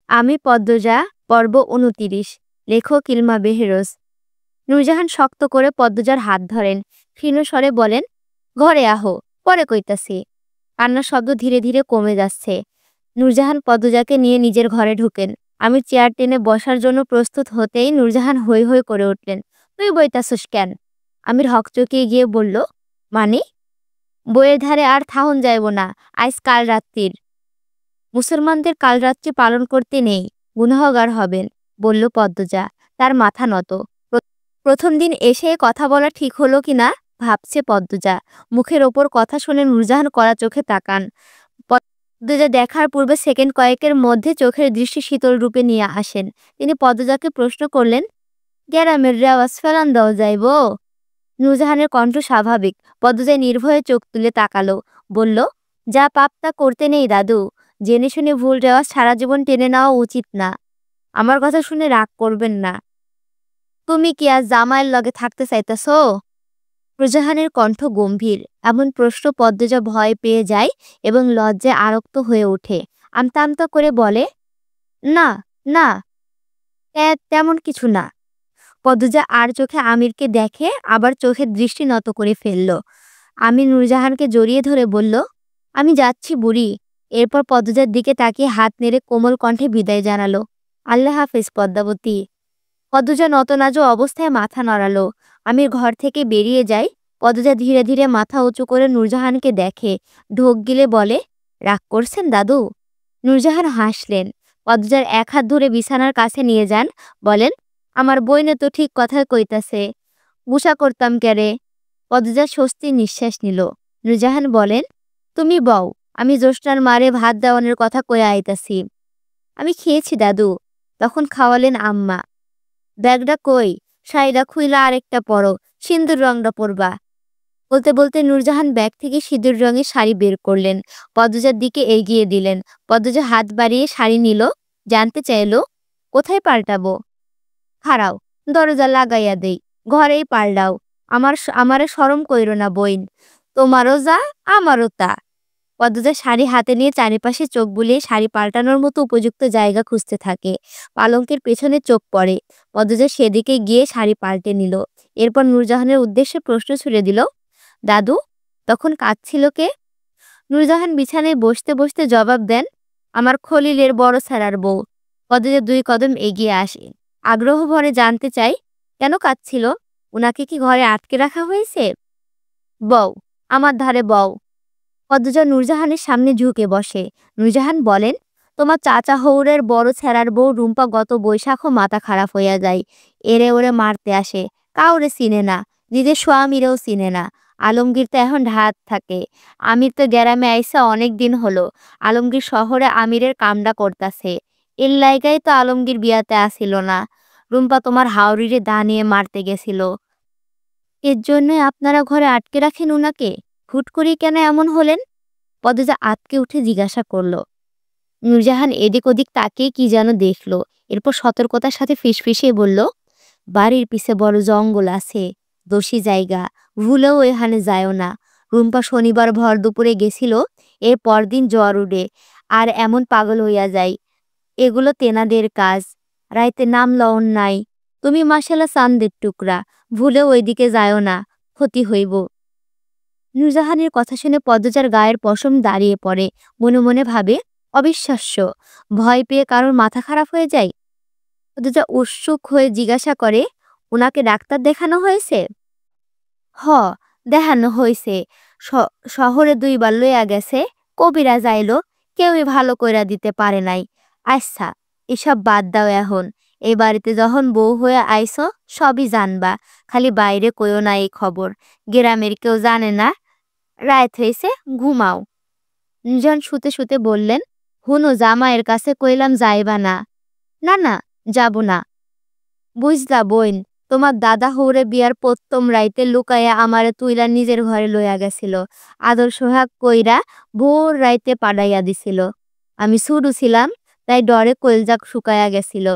আমি পদ্মজা, পর্ব ২৯। লেখক ইলমা বেহেরোজ। নূরজাহান শক্ত করে পদ্মজার হাত ধরেন, ক্ষীণ স্বরে বলেন, ঘরে আহো, পরে কইতাছি। কান্নার শব্দ ধীরে ধীরে কমে যাচ্ছে। নূরজাহান পদ্মজাকে নিয়ে নিজের ঘরে ঢুকেন। আমি চেয়ার টেনে বসার জন্য প্রস্তুত হতেই নূরজাহান হৈ হৈ করে উঠলেন, তুই বইতাছস কেন? আমির হকচকিয়ে গিয়ে বলল, মানে? বইয়ের ধারে আর থাহন যাইব না, আইজ কাল রাত্রির। মুসলমানদের কালরাত্রি পালন করতে নেই, গুনাহগার হবেন, বলল পদ্মজা। তার মাথা নত। প্রথম দিন এসে কথা বলা ঠিক হলো কিনা ভাবছে পদ্মজা। মুখের ওপর কথা শুনে নূরজাহান কড়া চোখে তাকান। পদ্মজা দেখার পূর্বে সেকেন্ড কয়েকের মধ্যে চোখের দৃষ্টি শীতল রূপে নিয়ে আসেন। তিনি পদ্মজাকে প্রশ্ন করলেন, গ্যারামের রেওয়াজ ফেলান দেওয়া যাইব? নূরজাহানের কণ্ঠ স্বাভাবিক। পদ্মজায় নির্ভয়ে চোখ তুলে তাকালো, বলল, যা পাপ তা করতে নেই দাদু। জেনে শুনে ভুল রেওয়াজ সারা জীবন টেনে নেওয়া উচিত না। আমার কথা শুনে রাগ করবেন না। তুমি কি আজ জামাইয়ের লগে থাকতে চাইতেছ? নূরজাহানের কণ্ঠ গম্ভীর। এমন প্রশ্ন পদ্মজা ভয় পেয়ে যায় এবং লজ্জায় আরক্ত হয়ে ওঠে। আমতা আমতা করে বলে, না না, তেমন কিছু না। পদ্মজা আর চোখে আমিরকে দেখে আবার চোখের দৃষ্টি নত করে ফেলল। আমির নূরজাহানকে জড়িয়ে ধরে বলল, আমি যাচ্ছি বুড়ি। এরপর পদ্মজার দিকে তাকিয়ে হাত নেড়ে কোমল কণ্ঠে বিদায় জানালো, আল্লাহ হাফেজ পদ্মাবতী। পদ্মজা নতনাজো অবস্থায় মাথা নড়ালো। আমির ঘর থেকে বেরিয়ে যায়। পদ্মজা ধীরে ধীরে মাথা উঁচু করে নূরজাহানকে দেখে, ঢোক গিলে বলে, রাগ করছেন দাদু? নূরজাহান হাসলেন। পদ্মজার এক হাত ধরে বিছানার কাছে নিয়ে যান, বলেন, আমার বইনে তো ঠিক কথাই কইতাছে, গুসা করতাম ক্যারে। পদ্মজা স্বস্তির নিঃশ্বাস নিল। নূরজাহান বলেন, তুমি বও, আমি জ্যোৎস্নার মারে ভাত দেওয়ানের কথা কয়ে আইতাছি। আমি খেয়েছি দাদু। তখন খাওয়ালেন আম্মা। ব্যাগটা কই? শাড়িটা খুইলা আরেকটা পরো, সিঁদুর রংটা পরবা। বলতে বলতে নূরজাহান ব্যাগ থেকে সিঁদুর রঙের শাড়ি বের করলেন, পদ্মজার দিকে এগিয়ে দিলেন। পদ্মজা হাত বাড়িয়ে শাড়ি নিল, জানতে চাইল, কোথায় পাল্টাবো? খাড়াও, দরজা লাগাইয়া দেই, ঘরেই পাল্টাও। আমারে শরম কইরো না বইন, তোমারও যা আমারও তা। পদ্মজা শাড়ি হাতে নিয়ে চারিপাশে চোখ বুলিয়ে শাড়ি পাল্টানোর মতো উপযুক্ত জায়গা খুঁজতে থাকে। পালঙ্কের পেছনে চোখ পড়ে। পদ্মজা সেদিকে গিয়ে শাড়ি পাল্টে নিল। এরপর নূরজাহানের উদ্দেশ্যে প্রশ্ন ছুড়ে দিল, দাদু, তখন কাঁদছিল কে? নূরজাহান বিছানায় বসতে বসতে জবাব দেন, আমার খলিলের বড় ছাড়ার বউ। পদ্মজা 2 কদম এগিয়ে আসে। আগ্রহ ভরে জানতে চাই, কেন কাঁদছিল? উনাকে কি ঘরে আটকে রাখা হয়েছে? বউ, আমার ধারে বউ। পদ্মজা নূরজাহানের সামনে ঝুঁকে বসে। নূরজাহান বলেন, তোমার চাচা হৌরের বড় ছেঁড়ার বউ রুম্পা গত বৈশাখও মাথা খারাপ হইয়া যায়। এরে ওরে মারতে আসে, কাউরে চিনে না, নিজের স্বামীরেও চিনে না। আলমগীর তো এখন ঢাত থাকে। আমির তো গ্যারামে আইসা অনেক দিন হলো। আলমগীর শহরে আমিরের কামডা করতাছে। এর লাইগাই তো আলমগীর বিয়াতে আসিল না। রুম্পা তোমার হাওরিরে দা নিয়ে মারতে গেছিল। এর জন্যই আপনারা ঘরে আটকে রাখেন উনাকে? হুট করেই কেন এমন হলেন? পদ্মজা আঁতকে উঠে জিজ্ঞাসা করল। নূরজাহান এদিক ওদিক তাকিয়ে কি যেন দেখল। এরপর সতর্কতার সাথে ফিসফিসিয়ে বলল, বাড়ির পিছে বড় জঙ্গল আছে, দোষী জায়গা, ভুলেও এখানে যায়ও না। রুম্পা শনিবার ভর দুপুরে গেছিল, এর পরদিন জ্বর উঠে আর এমন পাগল হইয়া যায়। এগুলো তেনাদের কাজ। রাইতে নাম লওন নাই। তুমি মাশাআল্লাহ চান্দের টুকরা, ভুলেও ওইদিকে যায়ও না, ক্ষতি হইব। নূরজাহানের কথা শুনে পদ্মজার গায়ের পশম দাঁড়িয়ে পড়ে। মনে মনে ভাবে, অবিশ্বাস্য, ভয় পেয়ে কারোর মাথা খারাপ হয়ে যায়। পদ্মজা উৎসুক হয়ে জিজ্ঞাসা করে, উনাকে ডাক্তার দেখানো হয়েছে? হ, দেখানো হয়েছে। শহরে 2 বার লইয়া গেছে, কবিরাজ আইলো, কেউই ভালো কইরা দিতে পারে নাই। আচ্ছা, এসব বাদ দাও এখন। এই বাড়িতে যখন বউ হয়ে আইছো সবই জানবা, খালি বাইরে কইও না এই খবর। গ্রামের কেউ জানে না। রাত হয়েছে, ঘুমাও। নির্জন শুতে শুতে বললেন, হুনো জামাইয়ের কাছে কইলাম যাইবা না। না না, যাব না। বুঝলা বইন, তোমার দাদা হৌরে বিয়ার প্রথম রাইতে লুকাইয়া আমারে তুইলা নিজের ঘরে লইয়া গেছিল। আদর সোহাগ কইরা ভোর রাইতে পাড়াইয়া দিছিল। আমি শুরু ছিলাম, তাই ডরে কলজা শুকাইয়া গেছিল।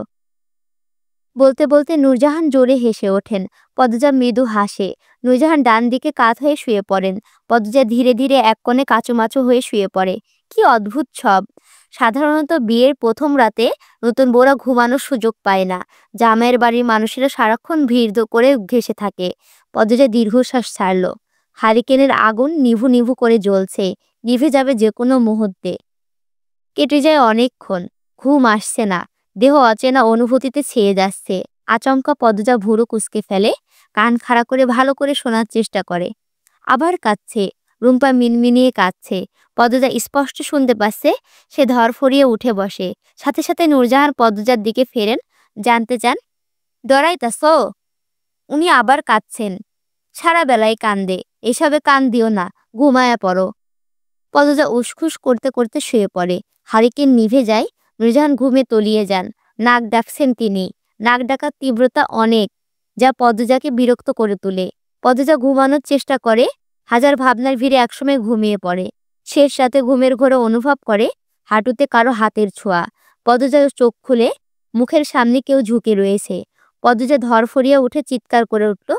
বলতে বলতে নূরজাহান জোরে হেসে ওঠেন। পদ্মজা মৃদু হাসে। নূরজাহান ডান দিকে কাত হয়ে শুয়ে পড়েন। পদ্মজা ধীরে ধীরে এক কোণে কাচুমাচু হয়ে শুয়ে পড়ে। কি অদ্ভুত সব! সাধারণত বিয়ের প্রথম রাতে নতুন বউরা ঘুমানোর সুযোগ পায় না। জামাইয়ের বাড়ির মানুষেরা সারাক্ষণ ভিড় করে ঘেঁষে থাকে। পদ্মজা দীর্ঘশ্বাস ছাড়ল। হারিকেনের আগুন নিভু নিভু করে জ্বলছে, নিভে যাবে যে কোনো মুহূর্তে। কেটে যায় অনেকক্ষণ, ঘুম আসছে না, দেহ অচেনা অনুভূতিতে ছেয়ে যাচ্ছে। আচমকা পদ্মজা ভুরু কুঁচকে ফেলে, কান খাড়া করে ভালো করে শোনার চেষ্টা করে। আবার কাঁদছে, রুম্পা মিনমিনিয়ে কাঁদছে। পদ্মজা স্পষ্ট শুনতে পাচ্ছে। সে ধরফরিয়ে উঠে বসে। সাথে সাথে নূরজাহান পদ্মজার দিকে ফেরেন, জানতে চান, ডরাইতাছ? উনি আবার কাঁদছেন। সারা বেলায় কান্দে, এসবে কান দিও না, ঘুমায়া পড়ো। পদ্মজা উসখুস করতে করতে শুয়ে পড়ে। হারিকেন নিভে যায়। নূরজাহান ঘুমে তলিয়ে যান। নাক ডাকছেন তিনি। নাক ডাকার তীব্রতা অনেক, যা পদ্মজাকে বিরক্ত করে তোলে। পদ্মজা ঘুমানোর চেষ্টা করে, হাজার ভাবনার ভিড়ে একসময় ঘুমিয়ে পড়ে। শেষ রাতে ঘুমের ঘোরে অনুভব করে হাঁটুতে কারো হাতের ছোঁয়া। পদ্মজা চোখ খুলে, মুখের সামনে কেউ ঝুঁকে রয়েছে। পদ্মজা ধরফরিয়ে উঠে চিৎকার করে উঠল,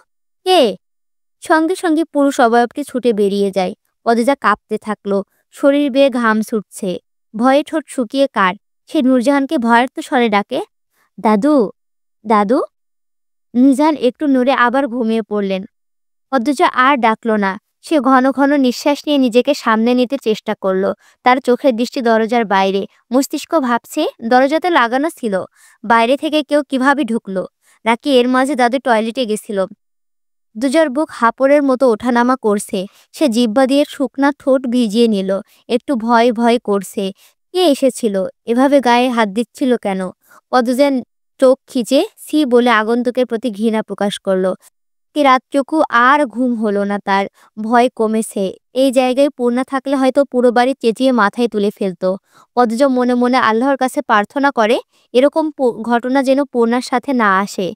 কে? সঙ্গে সঙ্গে পুরুষ অবয়বটি ছুটে বেরিয়ে যায়। পদ্মজা কাঁপতে থাকলো, শরীর বেয়ে ঘাম ছুটছে। ভয়ে ঠোঁট শুকিয়ে কার। সে নূরজাহানকে ভয়ার্ত স্বরে ডাকে, দাদু, দাদু। নূরজাহান একটু নড়ে আবার ঘুমিয়ে পড়লেন। পদ্মজা আর ডাকল না। সে ঘন ঘন নিঃশ্বাস নিয়ে নিজেকে সামনে নিতে চেষ্টা করলো। তার চোখের দৃষ্টি দরজার বাইরে। মস্তিষ্ক ভাবছে, দরজাতে লাগানো ছিল, বাইরে থেকে কেউ কিভাবে ঢুকলো, নাকি এর মাঝে দাদু টয়লেটে গেছিল। দুজার বুক হাঁপড়ের মতো ওঠানামা করছে। সে জিহ্বা দিয়ে শুকনা ঠোঁট ভিজিয়ে নিল। একটু ভয় ভয় করছে। কে এসেছিল? এভাবে গায়ে হাত দিচ্ছিল কেন? পদ্মজান চোখ খিচে সি বলে আগন্তুকের প্রতি ঘৃণা প্রকাশ করলো। কি রাতটুকু আর ঘুম হলো না তার। ভয় কমেছে। এই জায়গায় পূর্ণা থাকলে হয়তো পুরো বাড়ি চেঁচিয়ে মাথায় তুলে ফেলতো। পদ্মজা মনে মনে আল্লাহর কাছে প্রার্থনা করে এরকম ঘটনা যেন পূর্ণার সাথে না আসে।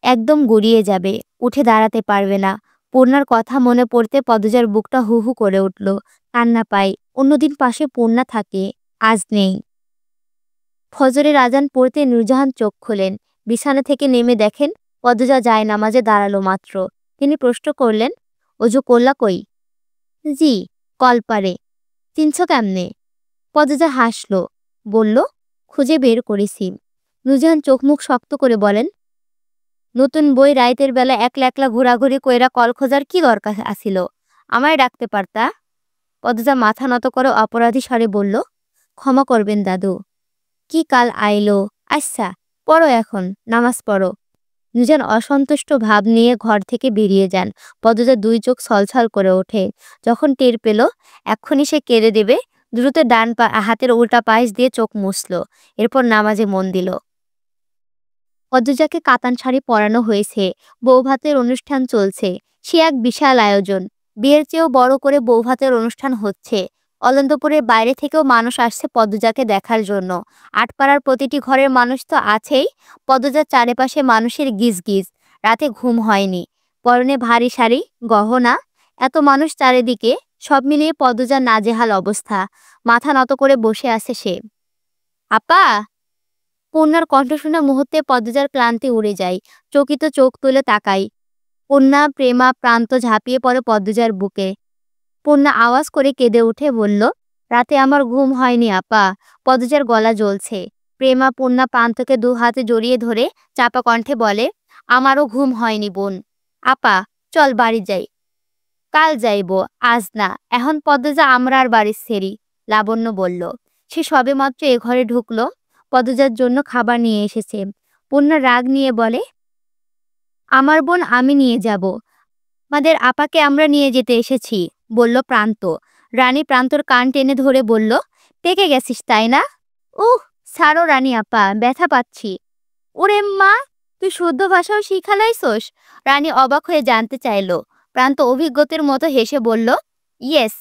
একদম গড়িয়ে যাবে, উঠে দাঁড়াতে পারবে না। পূর্ণার কথা মনে পড়তে পদ্মজার বুকটা হু হু করে উঠল। কান্না পায়। অন্যদিন পাশে পূর্ণা থাকে, আজ নেই। ফজরের আজান পড়তে নূরজাহান চোখ খোলেন। বিছানা থেকে নেমে দেখেন পদ্মজা যায় নামাজে দাঁড়ালো মাত্র। তিনি প্রশ্ন করলেন, অজু করলা কই? জি, কলপারে। চিনছ কেমনে? পদ্মজা হাসল, বলল, খুঁজে বের করেছি। নূরজাহান চোখ মুখ শক্ত করে বলেন, নতুন বই রাইতের বেলা একলা একলা ঘোরাঘুরি কইরা কল খোঁজার কি দরকার আসিল? আমায় ডাকতে পারতা। পদ্মজা মাথা নত করে অপরাধী স্বরে বলল, ক্ষমা করবেন দাদু। কি কাল আইলো? আচ্ছা, পড়ো এখন, নামাজ পড়ো। নূরজাহান অসন্তুষ্ট ভাব নিয়ে ঘর থেকে বেরিয়ে যান। পদ্মজা দুই চোখ ছলছল করে ওঠে। যখন টের পেল এক্ষুনি সে কেঁদে দেবে, দ্রুত ডান হাতের উল্টা পাশ দিয়ে চোখ মুছল। এরপর নামাজে মন দিল। পদ্মজাকে কাতান শাড়ি পরানো হয়েছে। বৌভাতের অনুষ্ঠান চলছে। সে এক বিশাল আয়োজন। বিয়ের চেয়েও বড় করে বৌভাতের অনুষ্ঠান হচ্ছে। অলন্দপুরের বাইরে থেকেও মানুষ আসছে পদ্মজাকে দেখার জন্য। আটপাড়ার প্রতিটি ঘরের মানুষ তো আছেই। পদ্মজার চারিপাশে মানুষের গিজগিজ। রাতে ঘুম হয়নি। পরনে ভারী শাড়ি, গহনা, এত মানুষ চারিদিকে। সব মিলিয়ে পদ্মজার নাজেহাল অবস্থা। মাথা নত করে বসে আছে সে। আপা! পূর্ণার কণ্ঠ শোনা মুহূর্তে পদ্মজার ক্লান্তি উড়ে যায়। চকিত চোখ তুলে তাকাই। পূর্ণা, প্রেমা, প্রান্ত ঝাঁপিয়ে পড়ে পদ্মজার বুকে। পূর্ণা আওয়াজ করে কেঁদে উঠে বলল, রাতে আমার ঘুম হয়নি আপা। পদ্মজার গলা জ্বলছে। প্রেমা পূর্ণা প্রান্তকে দু হাতে জড়িয়ে ধরে চাপা কণ্ঠে বলে, আমারও ঘুম হয়নি বোন। আপা, চল বাড়ি যাই। কাল যাইব, আজ না। এখন পদ্মজা আমরা আর বাড়ির সেরি, লাবণ্য বলল। সে সবেমাত্র এ ঘরে ঢুকলো। পদ্মজার জন্য খাবার নিয়ে এসেছে। পূর্ণা রাগ নিয়ে বলে, আমার বোন আমি নিয়ে যাব। আমাদের আপাকে আমরা নিয়ে যেতে এসেছি, বলল প্রান্ত। রানী প্রান্তর কান টেনে ধরে বলল, পেকে গেছিস তাই না? উহ, ছাড়ো রানী আপা, ব্যথা পাচ্ছি। ওরে মা, তুই শুদ্ধ ভাষাও শিখালাইছস? রানী অবাক হয়ে জানতে চাইল। প্রান্ত অভিজ্ঞতার মতো হেসে বলল, ইয়েস।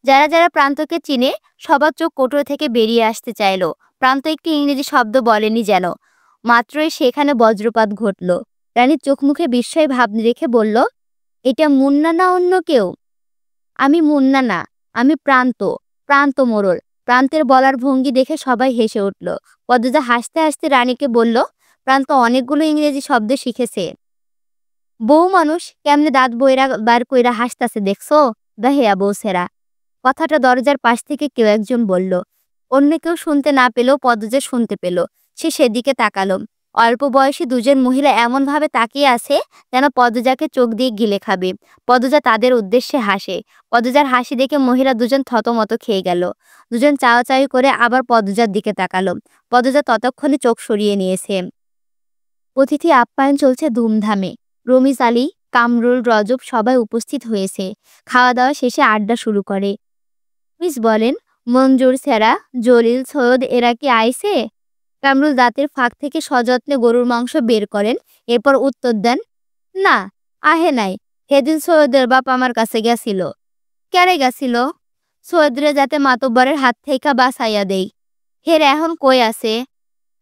যারা যারা প্রান্তকে চিনে সবার চোখ কোটর থেকে বেরিয়ে আসতে চাইল। প্রান্ত একটি ইংরেজি শব্দ বলেনি যেন। মাত্রই সেখানে বজ্রপাত ঘটল। রানীর চোখ মুখে বিস্ময় ভাব রেখে বলল, এটা মুন্না না অন্য কেউ? আমি মুন্না না, আমি প্রান্ত, প্রান্ত মোড়ল। প্রান্তের বলার ভঙ্গি দেখে সবাই হেসে উঠল। পদ্মজা হাসতে হাসতে রানীকে বলল, প্রান্ত অনেকগুলো ইংরেজি শব্দ শিখেছে। বউ মানুষ কেমনে দাঁত বইরা বার কইরা হাসতাছে দেখছো? দাহিয়া বউ সেরা। কথাটা দরজার পাশ থেকে কেউ একজন বলল। অন্য কেউ শুনতে না পেলেও পদ্মজা শুনতে পেল। সে সেদিকে তাকালো। অল্প বয়সী দুজন মহিলা এমনভাবে তাকিয়ে আছে যেন পদ্মজাকে চোখ দিয়ে গিলে খাবে। পদ্মজা তাদের উদ্দেশ্যে হাসে। পদ্মজার হাসি দেখে মহিলা দুজন থতমত খেয়ে গেল। দুজন চাওয়াচাওয়ি করে আবার পদ্মজার দিকে তাকালো। পদ্মজা ততক্ষণে চোখ সরিয়ে নিয়েছে। অতিথি আপ্যায়ন চলছে ধুমধামে। রমিজ আলী, কামরুল, রজব সবাই উপস্থিত হয়েছে। খাওয়া দাওয়া শেষে আড্ডা শুরু করে। রমিজ বলেন, মঞ্জুর স্যারা, জলিল, সৈয়দ এরা কি আইছে? কামরুল দাঁতের ফাঁক থেকে সযত্নে গরুর মাংস বের করেন। এরপর উত্তর দেন, না, আহে নাই। সেদিন সৈয়দের বাপ আমার কাছে গেছিল। ক্যারে গেছিল? সৈয়দরে যাতে মাতব্বরের হাত থেকে বাঁচাইয়া দেই। হের এখন কই আছে?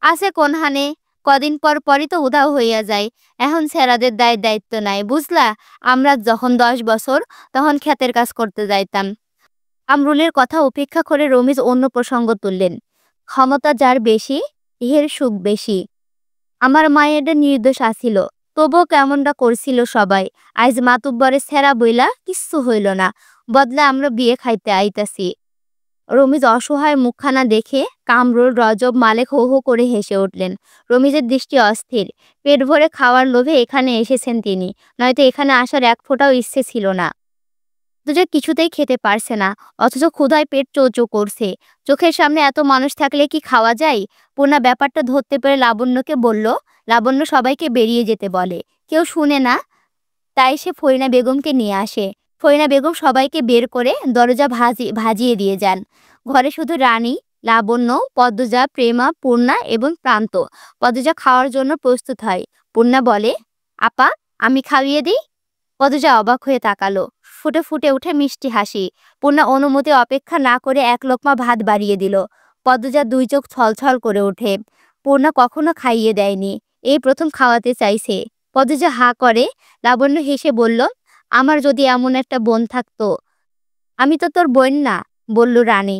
আছে কোনহানে? কদিন পর পরই তো উধাও হইয়া যায়। এখন ছেড়াদের দায়িত্ব নাই, বুঝলা? আমরা যখন 10 বছর তখন ক্ষেতের কাজ করতে যাইতাম। কামরুলের কথা উপেক্ষা করে রমিজ অন্য প্রসঙ্গ তুললেন। ক্ষমতা যার বেশি, ইহের সুখ বেশি। আমার মায়ের নির্দোষ আসিল, তবুও কেমনটা করছিল সবাই। আজ মাতুব্বরের ছেঁড়া বইলা কিচ্ছু হইল না, বদলে আমরা বিয়ে খাইতে আইতাছি। রমিজ অসহায় মুখখানা দেখে কামরুল, রজব, মালেক হো হো করে হেসে উঠলেন। রমিজের দৃষ্টি অস্থির। পেট ভরে খাওয়ার লোভে এখানে এসেছেন তিনি, নয়তো এখানে আসার এক ফোঁটাও ইচ্ছে ছিল না। দুজে কিছুতেই খেতে পারছে না, অথচ ক্ষুধায় পেট চৌচৌ করছে। চোখের সামনে এত মানুষ থাকলে কি খাওয়া যায়? পূর্ণা ব্যাপারটা ধরতে পেরে লাবণ্যকে বলল। লাবণ্য সবাইকে বেরিয়ে যেতে বলে। কেউ শুনে না, তাই সে ফরিনা বেগমকে নিয়ে আসে। ফরিনা বেগম সবাইকে বের করে দরজা ভাজিয়ে দিয়ে যান। ঘরে শুধু রানী, লাবণ্য, পদ্মজা, প্রেমা, পূর্ণা এবং প্রান্ত। পদ্মজা খাওয়ার জন্য প্রস্তুত হয়। পূর্ণা বলে, আপা, আমি খাইয়ে দিই? পদ্মজা অবাক হয়ে তাকালো। ফুটে ফুটে উঠে মিষ্টি হাসি। পূর্ণা অনুমতি অপেক্ষা না করে এক লোকমা ভাত বাড়িয়ে দিল। পদ্মজার 2 চোখ ছলছল করে ওঠে। পূর্ণা কখনো খাইয়ে দেয়নি, এই প্রথম খাওয়াতে চাইছে। পদ্মজা হা করে। লাবণ্য হেসে বলল, আমার যদি এমন একটা বোন থাকতো। আমি তো তোর বোন না, বলল রানী।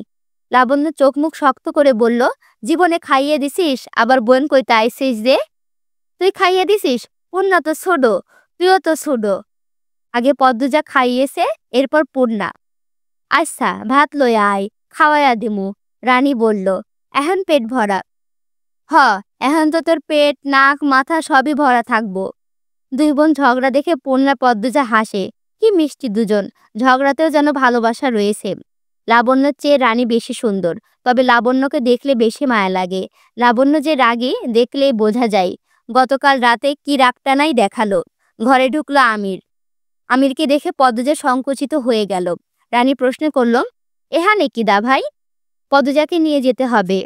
লাবণ্য চোখ মুখ শক্ত করে বলল, জীবনে খাইয়ে দিছিস, আবার বোন কইতে আইছিস যে? তুই খাইয়ে দিছিস? পূর্ণা তো ছোট, তুইও তো ছোট। আগে পদ্মজা খাইয়েছে, এরপর পূর্ণা। আচ্ছা, ভাত লইয়া আয়, খাওয়াইয়া দিমু। রানী বলল, এখন পেট ভরা? হ, এখন তো তোর পেট, নাক, মাথা সবই ভরা থাকবো। 2 বোন ঝগড়া দেখে পূর্ণা, পদ্মজা হাসে। কি মিষ্টি দুজন, ঝগড়াতেও যেন ভালোবাসা রয়েছে। লাবণ্যর চেয়ে রানী বেশি সুন্দর, তবে লাবণ্যকে দেখলে বেশি মায়া লাগে। লাবণ্য যে রাগী দেখলেই বোঝা যায়। গতকাল রাতে কি রাগটানাই দেখালো। ঘরে ঢুকলো আমির। আমিরকে দেখে পদ্মজা সংকুচিত হয়ে গেল। রানী প্রশ্ন করল, এহানে কি দা ভাই? পদ্মজাকে নিয়ে যেতে হবে,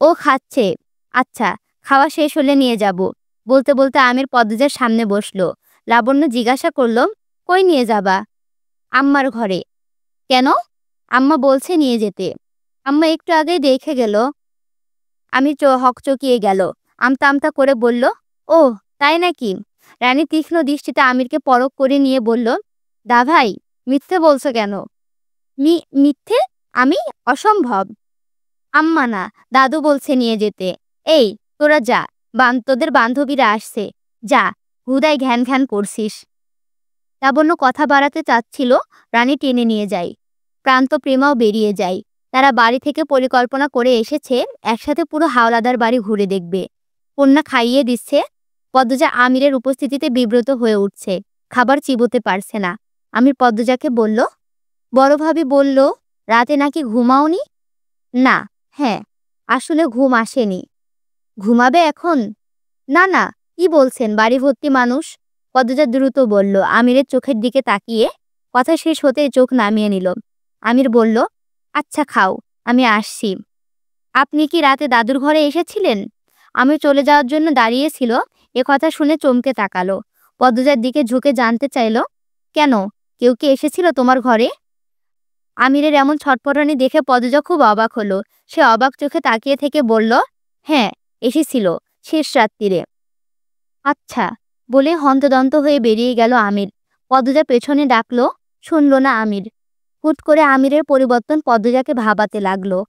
ও খাচ্ছে। আচ্ছা, খাওয়া শেষ হলে নিয়ে যাব। বলতে বলতে আমির পদ্মজার সামনে বসলো। লাবণ্য জিজ্ঞাসা করল, কই নিয়ে যাবা? আম্মার ঘরে। কেন? আম্মা বলছে নিয়ে যেতে। আম্মা একটু আগেই দেখে গেল। আমি হকচকিয়ে গেল। আমতা আমতা করে বলল, ও তাই নাকি? রানী তীক্ষ্ণ দৃষ্টিতে আমিরকে পরখ করে নিয়ে বলল, দা ভাই, মিথ্যে বলছো কেন? মিথ্যে? আমি? অসম্ভব। আম্মা না, দাদু বলছে নিয়ে যেতে। এই, তোরা যা, তোদের বান্ধবীরা আসছে, যা, হুদায় ঘ্যান ঘ্যান করছিস। লাবণ্য কথা বাড়াতে চাচ্ছিল, রানী টেনে নিয়ে যায়। প্রান্ত, প্রেমাও বেরিয়ে যায়। তারা বাড়ি থেকে পরিকল্পনা করে এসেছে একসাথে পুরো হাওলাদার বাড়ি ঘুরে দেখবে। কন্যা খাইয়ে দিচ্ছে। পদ্মজা আমিরের উপস্থিতিতে বিব্রত হয়ে উঠছে, খাবার চিবোতে পারছে না। আমির পদ্মজাকে বলল, বড় ভাবি বলল রাতে নাকি ঘুমাওনি? না, হ্যাঁ, আসলে ঘুম আসেনি। ঘুমাবে এখন? না না, কি বলছেন, বাড়ি ভর্তি মানুষ। পদ্মজা দ্রুত বলল, আমিরের চোখের দিকে তাকিয়ে। কথা শেষ হতে চোখ নামিয়ে নিল। আমির বলল, আচ্ছা খাও, আমি আসছি। আপনি কি রাতে দাদুর ঘরে এসেছিলেন? আমি চলে যাওয়ার জন্য দাঁড়িয়েছিল। এ কথা শুনে চমকে তাকালো। পদ্মজার দিকে ঝুঁকে জানতে চাইল, কেন, কেউ কি এসেছিল তোমার ঘরে? আমিরের এমন ছটপটানি দেখে পদ্মজা খুব অবাক হলো। সে অবাক চোখে তাকিয়ে থেকে বলল, হ্যাঁ, এসেছিল, শেষ রাত্রিরে। আচ্ছা, বলে হন্তদন্ত হয়ে বেরিয়ে গেল আমির। পদ্মজা পেছনে ডাকলো, শুনল না আমির। হুট করে আমিরের পরিবর্তন পদ্মজাকে ভাবাতে লাগলো।